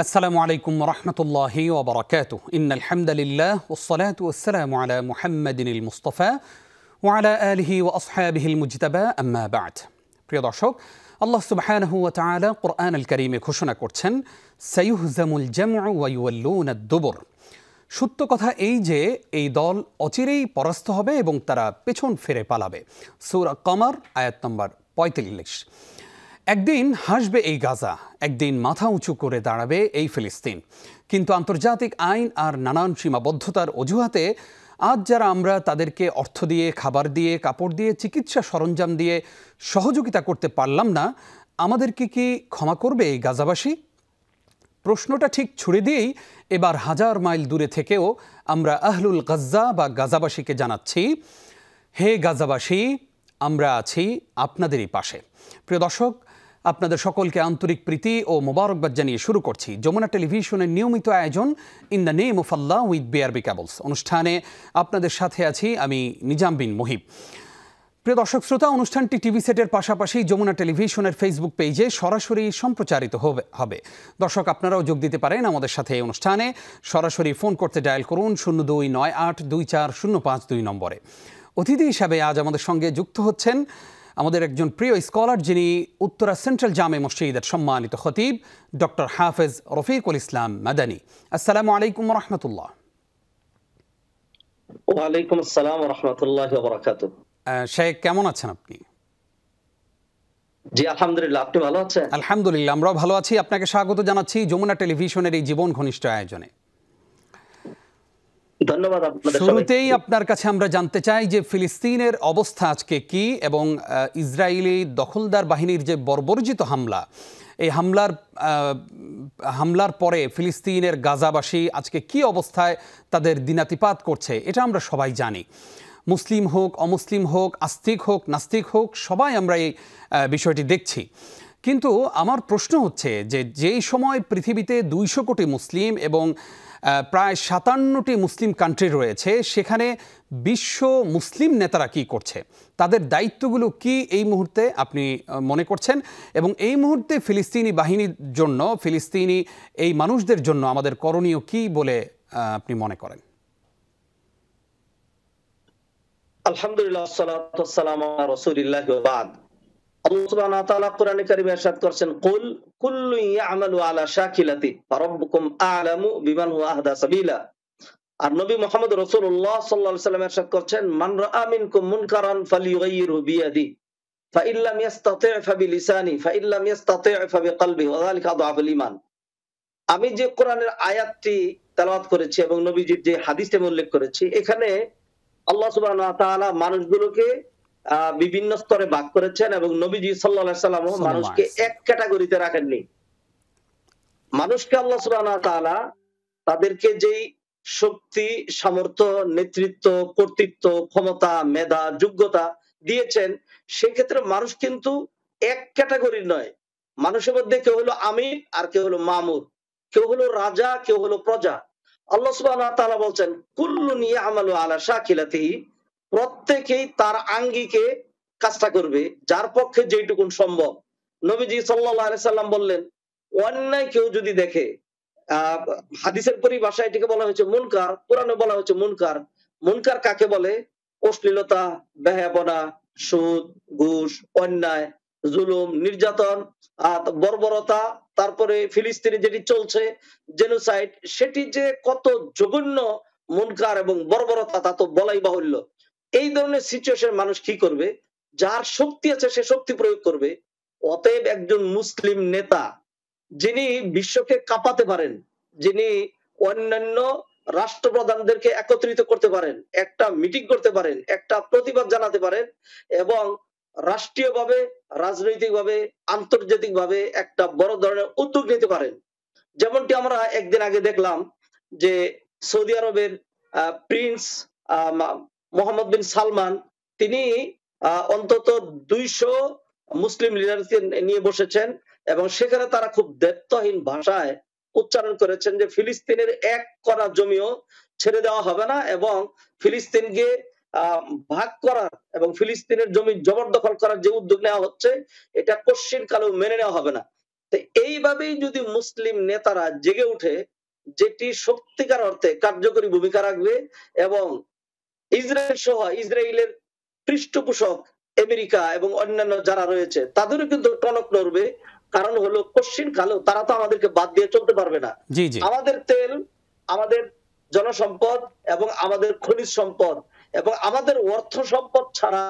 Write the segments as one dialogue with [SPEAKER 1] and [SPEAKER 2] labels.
[SPEAKER 1] السلام عليكم ورحمة الله وبركاته. إن الحمد لله والصلاة والسلام على محمد المصطفى وعلى آله وأصحابه المجتبى أما بعد. প্রিয় দর্শক, আল্লাহ সুবহানাহু ওয়া তাআলা কুরআনুল কারীমে ঘোষণা করছেন সায়ুহজামুল জামউ ওয়া ইউওয়াল্লুনাদ দুবুর। সত্য কথা এই যে এই দল অচিরেই পরাস্ত হবে এবং তারা পেছন ফিরে পালাবে। সূরা কমর আয়াত নম্বর ৪৫। একদিন হাসবে এই গাজা, একদিন মাথা উঁচু করে দাঁড়াবে এই ফিলিস্তিন। কিন্তু আন্তর্জাতিক আইন আর নানান সীমাবদ্ধতার অজুহাতে আজ যারা আমরা তাদেরকে অর্থ দিয়ে, খাবার দিয়ে, কাপড় দিয়ে, চিকিৎসা সরঞ্জাম দিয়ে সহযোগিতা করতে পারলাম না, আমাদেরকে কি ক্ষমা করবে এই গাজাবাসী? প্রশ্নটা ঠিক ছুড়ে দিয়েই এবার হাজার মাইল দূরে থেকেও আমরা আহলুল গাজ্জা বা গাজাবাসীকে জানাচ্ছি, হে গাজাবাসী, আমরা আছি আপনাদেরই পাশে। প্রিয় দর্শক, আপনাদের সকলকে আন্তরিক প্রীতি ও মোবারকবাদ জানিয়ে শুরু করছি যমুনা টেলিভিশনের নিয়মিত আয়োজন in the name of Allah with BRB cables অনুষ্ঠানে। আপনাদের সাথে আছি আমি নিজাম বিন মুহিব। প্রিয় দর্শক শ্রোতা, অনুষ্ঠানটি টিভি সেটের পাশাপাশি যমুনা টেলিভিশনের ফেসবুক পেজে সরাসরি সম্প্রচারিত হবে। দর্শক, আপনারাও যোগ দিতে পারেন আমাদের সাথে এই অনুষ্ঠানে। সরাসরি ফোন করতে ডায়াল করুন 02982405 নম্বরে। অতিথি হিসাবে আজ আমাদের সঙ্গে যুক্ত হচ্ছেন আমাদের একজন প্রিয় স্কলার, যিনি উত্তরা সেন্ট্রাল জামে মসজিদের সম্মানিত খতিব ডক্টর হাফেজ রফিকুল ইসলাম মাদানী। আসসালামু আলাইকুম ওয়া রাহমাতুল্লাহ।
[SPEAKER 2] ওয়া আলাইকুম আসসালাম ওয়া রাহমাতুল্লাহি ওয়া বারাকাতুহু।
[SPEAKER 1] শেখ, কেমন আছেন আপনি?
[SPEAKER 2] জি আলহামদুলিল্লাহ, আপনি ভালো আছেন?
[SPEAKER 1] আলহামদুলিল্লাহ, আমরাও ভালো আছি। আপনাকে স্বাগত জানাচ্ছি যমুনা টেলিভিশনের এই জীবন ঘনিষ্ঠ আয়োজনে।
[SPEAKER 2] ধন্যবাদ আপনাদের।
[SPEAKER 1] শুরুতেই আপনার কাছে আমরা জানতে চাই যে ফিলিস্তিনের অবস্থা আজকে কি, এবং ইসরায়েলি দখলদার বাহিনীর যে বর্বরোচিত হামলা, এই হামলার পরে ফিলিস্তিনের গাজাবাসী আজকে কি অবস্থায় তাদের দিনাতিপাত করছে, এটা আমরা সবাই জানি। মুসলিম হোক, অমুসলিম হোক, আস্তিক হোক, নাস্তিক হোক, সবাই আমরা এই বিষয়টি দেখছি। কিন্তু আমার প্রশ্ন হচ্ছে যে যেই সময় পৃথিবীতে ২০০ কোটি মুসলিম এবং প্রায় ৫৭টি মুসলিম কান্ট্রি রয়েছে, সেখানে বিশ্ব মুসলিম নেতারা কি করছে, তাদের দায়িত্বগুলো কি এই মুহূর্তে আপনি মনে করছেন, এবং এই মুহূর্তে ফিলিস্তিনি বাহিনীর জন্য, ফিলিস্তিনি এই মানুষদের জন্য আমাদের করণীয় কি বলে আপনি মনে করেন?
[SPEAKER 2] আলহামদুলিল্লাহ, সালাতু ওয়াসসালামু আলা রাসূলিল্লাহি ওয়া বা'দ। আল্লাহ সুবহানাহু ওয়া তাআলা কোরআনে কারীমে ইরশাদ করেছেন, কুল কুল্লু ইয়া'মালু আলা শাকিলাতি ফারাব্বুকুম আ'লামু বিমান হুয়া আহদা সাবিলা। আর নবী মুহাম্মদ রাসূলুল্লাহ সাল্লাল্লাহু আলাইহি ওয়াসাল্লাম ইরশাদ করেছেন, মান রাআ মিনকুম মুনকারান ফালিয়ুগাইয়িরহু বিয়াদি ফাইন লাম ইস্তাতি' ফাবিলিসানি ফাইন লাম ইস্তাতি' ফাবিকলবিহি ওয়া যালিকা আযআফুল ঈমান। আমি যে কোরআনের আয়াতটি তেলাওয়াত করেছি এবং নবীজির যে হাদিসটি উল্লেখ করেছি, এখানে আল্লাহ সুবহানাহু ওয়া তাআলা মানুষগুলোকে বিভিন্ন স্তরে ভাগ করেছেন এবং নবীজি সাল্লাল্লাহু আলাইহি ওয়াসাল্লাম মানুষকে এক ক্যাটাগরিতে রাখেননি। মানুষকে আল্লাহ সুবহানাহু ওয়া তাআলা তাদেরকে যেই শক্তি, সামর্থ্য, নেতৃত্ব, কর্তৃত্ব, ক্ষমতা, মেধা, যোগ্যতা দিয়েছেন, সেক্ষেত্রে মানুষ কিন্তু এক ক্যাটাগরির নয়। মানুষের মধ্যে কেউ হলো আমির আর কেউ হলো মামুর, কেউ হলো রাজা, কেউ হলো প্রজা। আল্লাহ সুবহানাহু ওয়া তাআলা বলছেন, কুল্লুন ইয়া'মালু আলা শাকিলাতিহি, প্রত্যেকেই তার আঙ্গিকে কাজটা করবে, যার পক্ষে যেটুকুন সম্ভব। নবীজি সাল্লাল্লাহু আলাইহি সাল্লাম বললেন, অন্যায় কেউ যদি দেখে, হাদিসের পরিভাষায় এটিকে বলা হয়েছে মুনকার, কোরআনে বলা হয়েছে মুনকার। মুনকার কাকে বলে? অশ্লীলতা, বেহায়াপনা, সুদ, ঘুষ, অন্যায়, জুলুম, নির্যাতন, বর্বরতা, তারপরে ফিলিস্তিনে যেটি চলছে জেনোসাইড, সেটি যে কত জঘন্য মুনকার এবং বর্বরতা তা তো বলাই বাহুল্য। এই ধরনের সিচুয়েশন মানুষ কি করবে? যার শক্তি আছে সে শক্তি প্রয়োগ করবে। অতএব একজন মুসলিম নেতা যিনি বিশ্বকে কাঁপাতে পারেন, যিনি অন্যান্য রাষ্ট্রপ্রধানদেরকে একত্রিত করতে পারেন, একটা মিটিং করতে পারেন, একটা প্রতিবাদ জানাতে পারেন এবং রাষ্ট্রীয়ভাবে, রাজনৈতিকভাবে, আন্তর্জাতিকভাবে একটা বড় ধরনের উদ্যোগ নিতে পারেন। যেমনটি আমরা একদিন আগে দেখলাম যে সৌদি আরবের প্রিন্স মোহাম্মদ বিন সালমান, তিনি অন্তত ২০০ মুসলিম লিডারকে নিয়ে বসেছেন এবং সেখানে তারা খুব দ্ব্যর্থহীন ভাষায় উচ্চারণ করেছেন যে ফিলিস্তিনের এক কণা জমিও ছেড়ে দেওয়া হবে না এবং ফিলিস্তিনকে ভাগ করার এবং ফিলিস্তিনের জমি জবরদখল করার যে উদ্যোগ নেওয়া হচ্ছে, এটা কোশ্চিন কালেও মেনে নেওয়া হবে না। তো এইভাবেই যদি মুসলিম নেতারা জেগে উঠে, যেটি সত্যিকার অর্থে কার্যকরী ভূমিকা রাখবে এবং ইসরায়েল সহ ইসরায়েলের পৃষ্ঠপোষক আমেরিকা এবং অন্যান্য যারা রয়েছে তাদেরও কিন্তু টনক নড়বে। কারণ হলো কশ্চিন কালেও তারা তো আমাদেরকে বাদ দিয়ে চলতে পারবে না। আমাদের তেল, আমাদের জনসম্পদ এবং আমাদের খনিজ সম্পদ এবং আমাদের অর্থ সম্পদ ছাড়া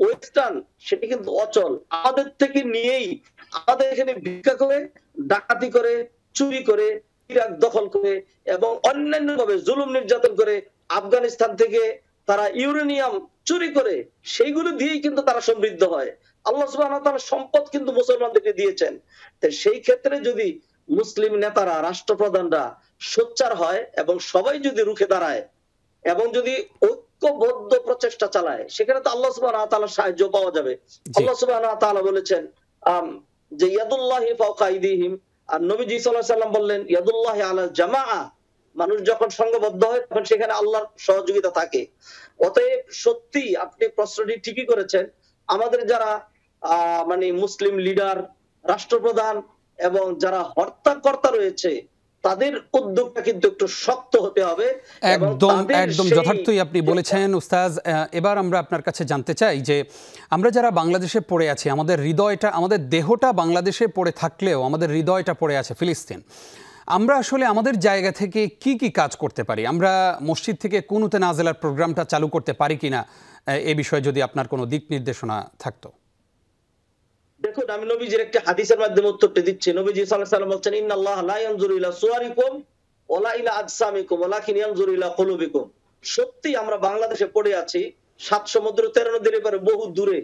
[SPEAKER 2] ওয়েস্টার্ন সেটি কিন্তু অচল। আমাদের থেকে নিয়েই আমাদের এখানে ভিক্ষা করে, ডাকাতি করে, চুরি করে, ইরাক দখল করে এবং অন্যান্য ভাবে জুলুম নির্যাতন করে, আফগানিস্তান থেকে তারা ইউরেনিয়াম চুরি করে, সেইগুলো দিয়েই কিন্তু তারা সমৃদ্ধ হয়। আল্লাহ সুবহানাহু ওয়া তাআলা সম্পদ কিন্তু মুসলমানদেরকে দিয়েছেন। তো সেই ক্ষেত্রে যদি মুসলিম নেতারা, রাষ্ট্রপ্রধানরা সোচ্চার হয় এবং সবাই যদি রুখে দাঁড়ায় এবং যদি ঐক্যবদ্ধ প্রচেষ্টা চালায়, সেখানে তো আল্লাহ সুবহানাহু ওয়া তাআলার সাহায্য পাওয়া যাবে। আল্লাহ সুবহানাহু ওয়া তাআলা বলেছেন যে ইয়াদুল্লাহি ফাওকা আইদিহিম, আর নবীজি সাল্লাল্লাহু আলাইহি ওয়াসাল্লাম বললেন ইয়াদুল্লাহি আলা জামাআ, মানুষ যখন সংঘবদ্ধ হয় তখন সেখানে আল্লাহর সহযোগিতা থাকে। অতএব সত্যি আপনি প্রশ্নটি ঠিকই করেছেন। আমাদের যারা মানে মুসলিম লিডার, রাষ্ট্রপ্রধান এবং যারা হর্তাকর্তা রয়েছে, তাদের উদ্যোগটা কিন্তু একটু শক্ত হতে হবে।
[SPEAKER 1] একদম যথার্থই আপনি বলেছেন উস্তাজ। এবার আমরা আপনার কাছে জানতে চাই যে আমরা যারা বাংলাদেশে পড়ে আছি, আমাদের হৃদয়টা, আমাদের দেহটা বাংলাদেশে পড়ে থাকলেও আমাদের হৃদয়টা পড়ে আছে ফিলিস্তিন। আমরা আসলে আমাদের জায়গা থেকে কি কি কাজ করতে পারি? আমরা মসজিদ থেকে কুনুতে নাজেলার প্রোগ্রামটা চালু করতে পারি কিনা, এ বিষয়ে যদি আপনার কোনো দিক নির্দেশনা থাকতো।
[SPEAKER 2] দেখুন, আমি নবীজির একটা হাদিসের মাধ্যমে উত্তরটা দিচ্ছি। নবীজি সাল্লাল্লাহু আলাইহি ওয়াসাল্লাম বলেন ইন্নাল্লাহা লা ইয়ানজুরু ইলা সুওয়ারিকুম ওয়ালা ইলা আজসামিকুম ওয়ালাকিন ইয়ানজুরু ইলা কুলুবিকুম। সত্যি আমরা বাংলাদেশে পড়ে আছি, 7 সমুদ্র 13 নদীর এপারে বহু দূরে,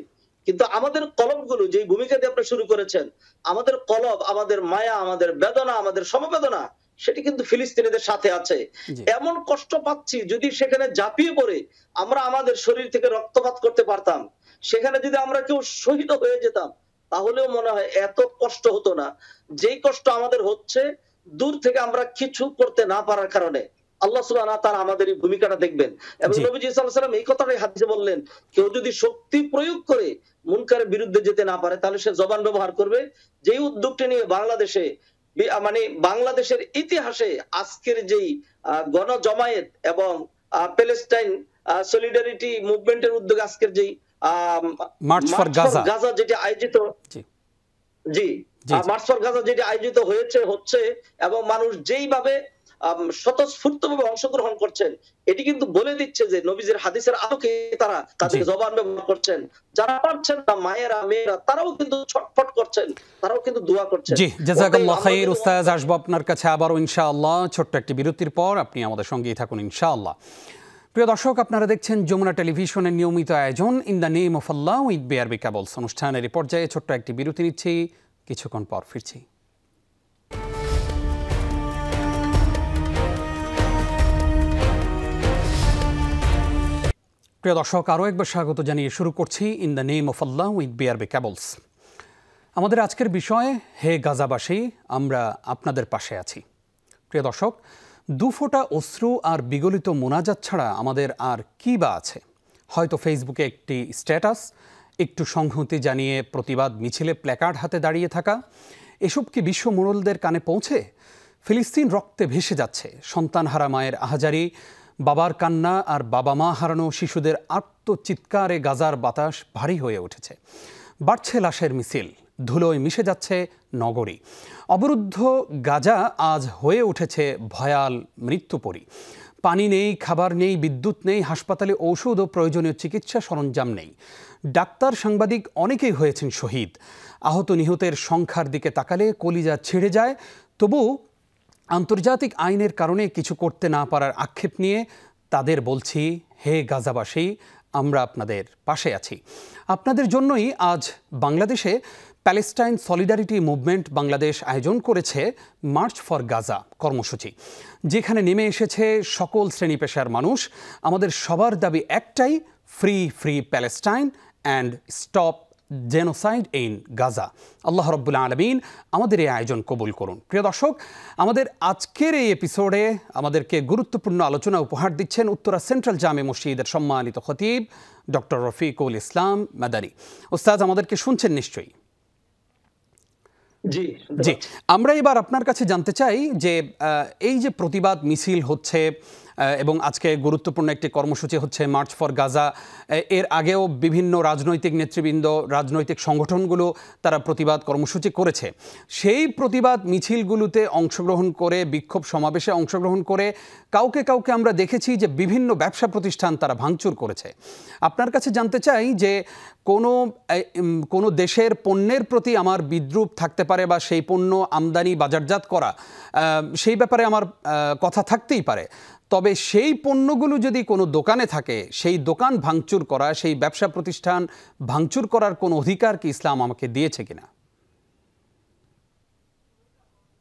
[SPEAKER 2] কিন্তু আমাদের কলবগুলো যেই ভূমিকা দিয়ে আপনি শুরু করেছেন, আমাদের কলব, আমাদের মায়া, আমাদের বেদনা, আমাদের সমবেদনা সেটি কিন্তু ফিলিস্তিনিদের সাথে আছে। এমন কষ্ট পাচ্ছি, যদি সেখানে ঝাঁপিয়ে পড়ে আমরা আমাদের শরীর থেকে রক্তপাত করতে পারতাম, সেখানে যদি আমরা কেউ শহীদ হয়ে যেতাম, তাহলেও মনে হয় এত কষ্ট হতো না যেই কষ্ট আমাদের হচ্ছে দূর থেকে আমরা কিছু করতে না পারার কারণে। আল্লাহ সুবহানাহু ওয়া তাআলা আমাদের এই ভূমিকাটা দেখবেন। এবং নবীজি সাল্লাল্লাহু আলাইহি ওয়াসাল্লাম এই কথাটাই হাদিসে বললেন, কেউ যদি শক্তি প্রয়োগ করে মুনকারের বিরুদ্ধে যেতে না পারে, তাহলে সে জবান ব্যবহার করবে। যেই উদ্যোগটি নিয়ে বাংলাদেশে, মানে বাংলাদেশের ইতিহাসে আজকের যেই গণজমায়েত এবং প্যালেস্টাইন সলিডারিটি মুভমেন্টের উদ্যোগে আজকের যেই
[SPEAKER 1] মার্চ ফর
[SPEAKER 2] গাজা যেটি আয়োজিত, মার্চ ফর গাজা যেটি আয়োজিত হচ্ছে এবং মানুষ যেইভাবে স্বতঃস্ফূর্তভাবে অংশগ্রহণ করছেন, এটি কিন্তু বলে দিচ্ছে যে নবীজির হাদিসের আলোকে তারা তাদের জবান ব্যবহার করছেন। যারা পারছেন না, মায়েরা, মেয়েরা, তারাও কিন্তু ছটফট করছেন, তারাও কিন্তু দোয়া করছেন।
[SPEAKER 1] জি, জাযাকাল্লাহ খাইর উস্তাদ। আসবো আপনার কাছে আবারও ইনশাআল্লাহ ছোট্ট একটি বিরতির পর। আপনি আমাদের সঙ্গেই থাকুন ইনশাআল্লাহ। প্রিয় দর্শক, আপনারা দেখছেন যমুনা টেলিভিশনের নিয়মিত আয়োজন in the name of Allah with BRB cables. অনুষ্ঠানের এই পর্যায়ে ছোট্ট একটি বিরতি নিচ্ছি, কিছুক্ষণ পর ফিরছি। প্রিয় দর্শক, আরও একবার স্বাগত জানিয়ে শুরু করছি in the name of Allah with BRB cables. আমাদের আজকের বিষয়, হে গাজাবাসী, আমরা আপনাদের পাশে আছি। প্রিয় দর্শক, দুফোঁটা অশ্রু আর বিগলিত মোনাজাত ছাড়া আমাদের আর কি বা আছে? হয়তো ফেসবুকে একটি স্ট্যাটাস, একটু সংহতি জানিয়ে প্রতিবাদ মিছিলে প্ল্যাকার্ড হাতে দাঁড়িয়ে থাকা, এসব কি বিশ্ব মোড়লদের কানে পৌঁছে? ফিলিস্তিন রক্তে ভেসে যাচ্ছে, সন্তানহারা মায়ের আহাজারি, বাবার কান্না আর বাবা মা হারানো শিশুদের আর্তচিৎকারে গাজার বাতাস ভারী হয়ে উঠেছে। বাড়ছে লাশের মিছিল, ধুলোয় মিশে যাচ্ছে নগরী। অবরুদ্ধ গাজা আজ হয়ে উঠেছে ভয়াল মৃত্যুপরী। পানি নেই, খাবার নেই, বিদ্যুৎ নেই, হাসপাতালে ঔষধ ও প্রয়োজনীয় চিকিৎসা সরঞ্জাম নেই। ডাক্তার, সাংবাদিক অনেকেই হয়েছেন শহীদ। আহত নিহতের সংখ্যার দিকে তাকালে কলিজা ছিঁড়ে যায়। তবু আন্তর্জাতিক আইনের কারণে কিছু করতে না পারার আক্ষেপ নিয়ে তাদের বলছি, হে গাজাবাসী, আমরা আপনাদের পাশে আছি। আপনাদের জন্যই আজ বাংলাদেশে প্যালেস্টাইন সলিডারিটি মুভমেন্ট বাংলাদেশ আয়োজন করেছে মার্চ ফর গাজা কর্মসূচি, যেখানে নেমে এসেছে সকল শ্রেণী পেশার মানুষ। আমাদের সবার দাবি একটাই, free free Palestine and stop genocide in Gaza. আল্লাহ রাব্বুল আলামিন আমাদের এই আয়োজন কবুল করুন। প্রিয় দর্শক, আমাদের আজকের এই এপিসোডে আমাদেরকে গুরুত্বপূর্ণ আলোচনা উপহার দিচ্ছেন উত্তরা সেন্ট্রাল জামে মসজিদের সম্মানিত খতিব ডক্টর রফিকুল ইসলাম মাদানী। উস্তাদ, আমাদেরকে শুনছেন নিশ্চয়ই?
[SPEAKER 2] জি, শুনতে
[SPEAKER 1] জি,
[SPEAKER 2] পাচ্ছি।
[SPEAKER 1] আমরা এবার আপনার কাছে জানতে চাই যে এই যে প্রতিবাদ মিছিল হচ্ছে এবং আজকে গুরুত্বপূর্ণ একটি কর্মসূচি হচ্ছে মার্চ ফর গাজা, এর আগেও বিভিন্ন রাজনৈতিক নেতৃবৃন্দ, রাজনৈতিক সংগঠনগুলো তারা প্রতিবাদ কর্মসূচি করেছে। সেই প্রতিবাদ মিছিলগুলোতে অংশগ্রহণ করে, বিক্ষোভ সমাবেশে অংশগ্রহণ করে কাউকে কাউকে আমরা দেখেছি যে বিভিন্ন ব্যবসা প্রতিষ্ঠান তারা ভাঙচুর করেছে। আপনার কাছে জানতে চাই যে কোনো দেশের পণ্যের প্রতি আমার বিদ্রূপ থাকতে পারে বা সেই পণ্য আমদানি বাজারজাত করা, সেই ব্যাপারে আমার কথা থাকতেই পারে, তবে সেই পণ্যগুলো যদি কোনো দোকানে থাকে সেই দোকান ভাঙচুর করা, সেই ব্যবসা প্রতিষ্ঠান ভাঙচুর করার কোনো অধিকার কি ইসলাম আমাকে দিয়েছে কিনা?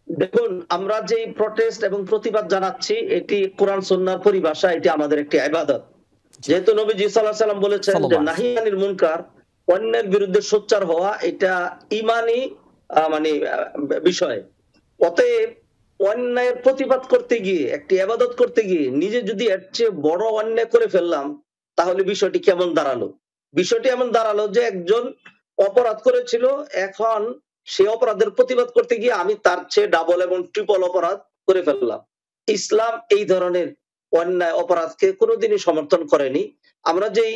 [SPEAKER 2] দেখুন, আমরা যে প্রটেস্ট এবং প্রতিবাদ জানাচ্ছি এটি কোরআন সুন্নাহর পরিভাষা, এটি আমাদের একটি ইবাদত। যেহেতু নবীজি সাল্লাল্লাহু আলাইহি ওয়াসাল্লাম বলেছেন যে নাহি আনিল মুনকার, অন্যের বিরুদ্ধে সোচ্চার হওয়া, এটা ঈমানি মানে বিষয়। অতএব অন্যায়ের প্রতিবাদ করতে গিয়ে, একটি ইবাদত করতে গিয়ে নিজে যদি এর চেয়ে বড় অন্যায় করে ফেললাম, তাহলে বিষয়টি কেমন দাঁড়ালো? বিষয়টি এমন দাঁড়ালো যে একজন অপরাধ করেছিল, এখন সে অপরাধের প্রতিবাদ করতে গিয়ে আমি তার চেয়ে ডাবল এবং ট্রিপল অপরাধ করে ফেললাম। ইসলাম এই ধরনের অন্যায় অপরাধকে কোনোদিনই সমর্থন করেনি। আমরা যেই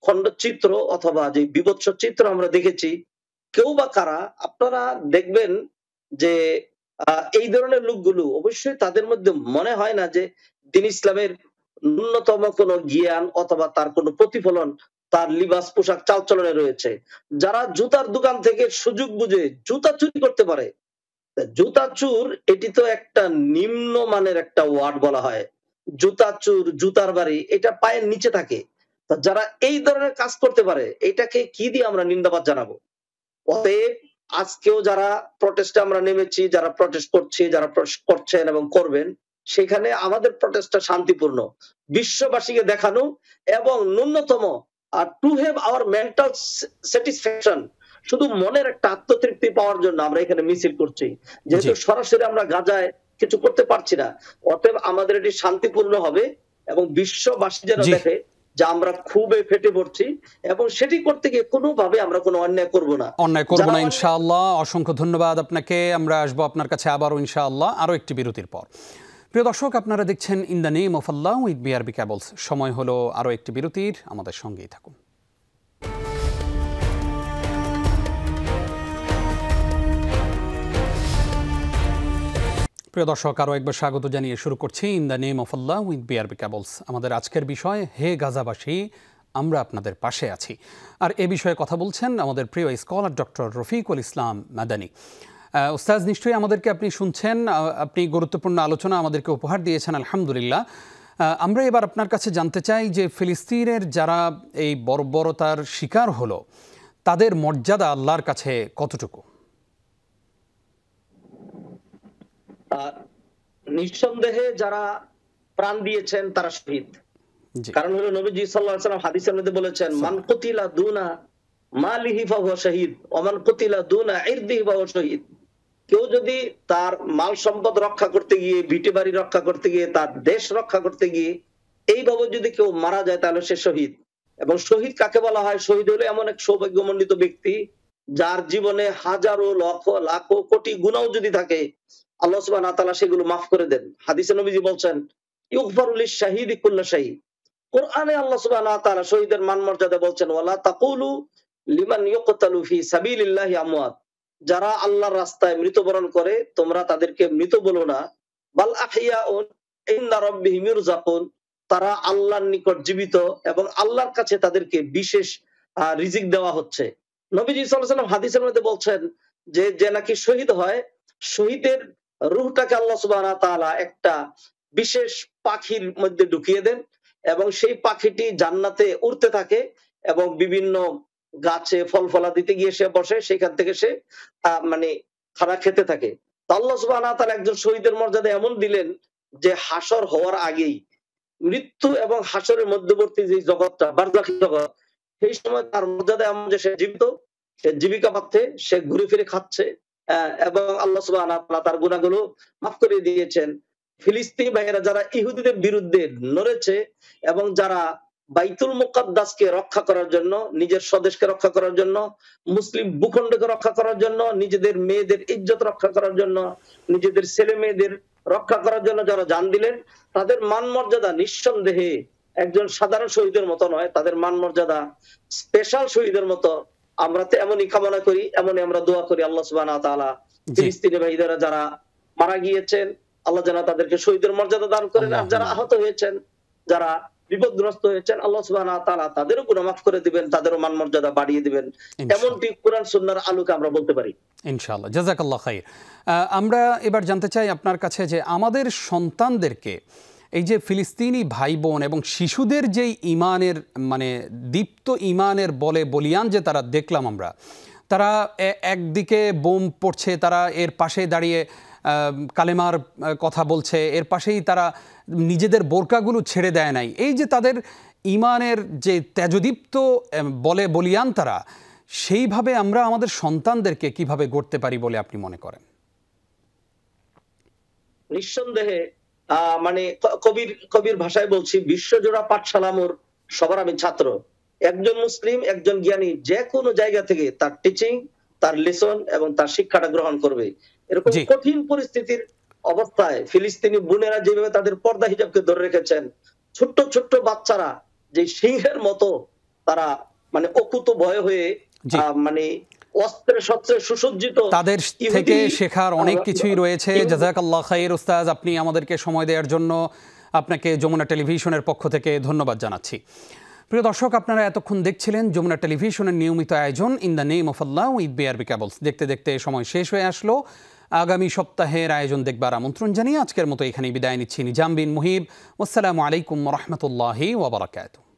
[SPEAKER 2] খণ্ডচিত্র অথবা যে বীভৎস চিত্র আমরা দেখেছি, কেউ বা কারা, আপনারা দেখবেন যে এই ধরনের লোকগুলো অবশ্যই তাদের মধ্যে মনে হয় না যে দ্বীন ইসলামের ন্যূনতম কোনো জ্ঞান অথবা তার কোনো প্রতিফলন তার লিবাস পোশাক চালচলনে রয়েছে। যারা জুতার দোকান থেকে সুযোগ বুঝে জুতা চুরি করতে পারে, জুতা চুর এটি তো একটা নিম্ন মানের একটা ওয়ার্ড বলা হয়। জুতা চুর, জুতার বাড়ি, এটা পায়ের নিচে থাকে। যারা এই ধরনের কাজ করতে পারে, এটাকে কি দিয়ে আমরা নিন্দাবাদ জানাবো? অতএব আজকেও যারা প্রটেস্টে আমরা নেমেছি, যারা প্রটেস্ট করছি, যারা করছেন এবং করবেন, সেখানে আমাদের প্রটেস্টটা শান্তিপূর্ণ। বিশ্ববাসীকে দেখানো এবং ন্যূনতম to have our mental satisfaction, শুধু মনের একটা আত্মতৃপ্তি পাওয়ার জন্য আমরা এখানে মিছিল করছি। যেহেতু সরাসরি আমরা গাজায় কিছু করতে পারছি না, অতএব আমাদের এটি শান্তিপূর্ণ হবে এবং বিশ্ববাসী যেন দেখে যে আমরা খুবই ফেটে পড়ছি এবং সেটি করতে গিয়ে কোনোভাবে আমরা কোনো অন্যায় করব না,
[SPEAKER 1] ইনশাআল্লাহ। অসংখ্য ধন্যবাদ আপনাকে। আমরা আসবো আপনার কাছে আবারও ইনশাআল্লাহ আরও একটি বিরতির পর। প্রিয় দর্শক, আপনারা দেখছেন in the name of Allah with BRB cables. সময় হলো আরও একটি বিরতির, আমাদের সঙ্গেই থাকুন। প্রিয় দর্শক, আরও একবার স্বাগত জানিয়ে শুরু করছি in the name of Allah with BRB cables. আমাদের আজকের বিষয়, হে গাজাবাসী, আমরা আপনাদের পাশে আছি। আর এ বিষয়ে কথা বলছেন আমাদের প্রিয় স্কলার ডক্টর রফিকুল ইসলাম মাদানী। উস্তাজ, নিশ্চয়ই আমাদেরকে আপনি শুনছেন, আপনি গুরুত্বপূর্ণ আলোচনা আমাদেরকে উপহার দিয়েছেন, আলহামদুলিল্লাহ। আমরা এবার আপনার কাছে জানতে চাই যে ফিলিস্তিনের যারা এই বর্বরতার শিকার হলো, তাদের মর্যাদা আল্লাহর কাছে কতটুকু?
[SPEAKER 2] নিঃসন্দেহে যারা প্রাণ দিয়েছেন তারা শহীদ। কারণ হলো নবীজি সাল্লাল্লাহু আলাইহি ওয়াসাল্লাম হাদিসের মধ্যে বলেছেন, মান কুতিলা দুনা মালিহি ফাহুয়া শহীদ ওয়া মান কুতিলা দুনা ইরদিহি ফাহুয়া শহীদ। কেউ যদি তার মাল সম্পদ রক্ষা করতে গিয়ে, ভিটে বাড়ি রক্ষা করতে গিয়ে, তার দেশ রক্ষা করতে গিয়ে এইভাবে যদি কেউ মারা যায়, তাহলে সে শহীদ। এবং শহীদ কাকে বলা হয়? শহীদ হলো এমন এক সৌভাগ্যমণ্ডিত ব্যক্তি যার জীবনে হাজারো লক্ষ লাখো কোটি গুনাহ যদি থাকে, আল্লাহ সুবহানাহু ওয়া তাআলা সেগুলো মাফ করে দেন। হাদিসে নবীজি বলছেন, ইগফারু লিশ-শাহীদি কুল্লু শাই। কোরআনে আল্লাহ সুবহানাহু ওয়া তাআলা শহীদের মান মর্যাদা বলছেন, ওয়ালা তাকুলু লিমান ইউকতালু ফি সাবিলিল্লাহি আমওয়াত। যারা আল্লাহর রাস্তায় মৃত্যুবরণ করে, তোমরা তাদেরকে মৃত বলো না, বাল আহইয়াউন ইনদা রাব্বিহিম ইরযাকুন। তারা আল্লাহর নিকট জীবিত এবং আল্লাহর কাছে তাদেরকে বিশেষ রিজিক দেওয়া হচ্ছে। নবীজি সাল্লাল্লাহু আলাইহি ওয়াসাল্লাম হাদিসের মধ্যে বলছেন যে নাকি শহীদ হয়, শহীদের রূহটাকে আল্লাহ সুবহানাহু ওয়া তাআলা একটা বিশেষ পাখির মধ্যে ঢুকিয়ে দেন এবং সেই পাখিটি জান্নাতে উড়তে থাকে এবং বিভিন্ন গাছে ফল ফলা দিতে গিয়ে সে বসে, সেখান থেকে সে মানে খানা খেতে থাকে। আল্লাহ সুবহানাহু ওয়া তাআলা একজন শহীদের মর্যাদা এমন দিলেন যে হাসর হওয়ার আগেই, মৃত্যু এবং হাসরের মধ্যবর্তী যে জগৎটা, বারজাখী জগৎ, সেই সময় তার মর্যাদা এমন যে সে জীবিত, সে জীবিকা পাচ্ছে, সে ঘুরে ফিরে খাচ্ছে এবং আল্লাহ সুবহানাহু ওয়া তাআলা তার গুনাহগুলো মাফ করে দিয়েছেন। ফিলিস্তিনি ভাইয়েরা যারা ইহুদিদের বিরুদ্ধে লড়েছে এবং যারা বাইতুল মুকাদ্দাসকে রক্ষা করার জন্য, নিজের স্বদেশকে রক্ষা করার জন্য, মুসলিম ভূখণ্ডকে রক্ষা করার জন্য, নিজেদের মেয়েদের ইজ্জত রক্ষা করার জন্য, নিজেদের ছেলে মেয়েদের রক্ষা করার জন্য যারা জান দিলেন, তাদের মান মর্যাদা নিঃসন্দেহে একজন সাধারণ শহীদের মতো নয়, তাদের মান মর্যাদা স্পেশাল শহীদের মতো। আমরা তো এমনই কামনা করি, এমনই আমরা দোয়া করি আল্লাহ সুবহানাহু ওয়া তাআলা ফিলিস্তিনি ভাইদেরা যারা মারা গিয়েছেন, আল্লাহ যেন তাদেরকে শহীদের মর্যাদা দান করেন। আর যারা আহত হয়েছেন, যারা বিপদগ্রস্ত হয়েছেন, আল্লাহ সুবহানাহু ওয়া তাআলা তাদেরও গুনাহ মাফ করে দিবেন, তাদেরও মান মর্যাদা বাড়িয়ে দিবেন। এমনটি কোরআন সুন্নাহর আলোকে আমরা বলতে পারি
[SPEAKER 1] ইনশাআল্লাহ। জাযাকাল্লাহ খাইর। আমরা এবার জানতে চাই আপনার কাছে যে আমাদের সন্তানদেরকে এই যে ফিলিস্তিনি ভাই বোন এবং শিশুদের যেই ইমানের মানে দীপ্ত ইমানের বলে বলিয়ান যে তারা দেখলাম আমরা, তারা একদিকে বোম পড়ছে, তারা এর পাশে দাঁড়িয়ে কালেমার কথা বলছে, এর পাশেই তারা নিজেদের বোরকাগুলো ছেড়ে দেয় নাই। এই যে তাদের ইমানের যে তেজদীপ্ত বলে বলিয়ান তারা, সেইভাবে আমরা আমাদের সন্তানদেরকে কিভাবে গড়তে পারি বলে আপনি মনে করেন?
[SPEAKER 2] নিঃসন্দেহে মানে কবির ভাষায় বলছি, বিশ্বজোড়া পাঠশালা মোর সবার আমি ছাত্র। একজন মুসলিম, একজন জ্ঞানী যে কোনো জায়গা থেকে তার টিচিং, তার লেসন এবং তার শিক্ষাটা গ্রহণ করবে। এরকম কঠিন পরিস্থিতির অবস্থায় ফিলিস্তিনি বোনেরা যেভাবে তাদের পর্দা হিজাবকে ধরে রেখেছেন, ছোট্ট ছোট্ট বাচ্চারা যে সিংহের মতো তারা মানে অকুত ভয় হয়ে মানে অস্ত্রে শস্ত্রে সুসজ্জিত,
[SPEAKER 1] তাদের থেকে শেখার অনেক কিছুই রয়েছে। জাযাকাল্লাহ খাইর উস্তাদ, আপনি আমাদেরকে সময় দেওয়ার জন্য আপনাকে যমুনা টেলিভিশনের পক্ষ থেকে ধন্যবাদ জানাচ্ছি। প্রিয় দর্শক, আপনারা এতক্ষণ দেখছিলেন যমুনা টেলিভিশনের নিয়মিত আয়োজন in the name of Allah with BRB cables. দেখতে দেখতে সময় শেষ হয়ে আসলো। আগামী সপ্তাহের আয়োজন দেখবার আমন্ত্রণ জানিয়ে আজকের মতো এখানেই বিদায় নিচ্ছি। নিজাম বিন মুহিব। আসসালামু আলাইকুম ওয়া রাহমাতুল্লাহি ওয়া বারাকাতুহু।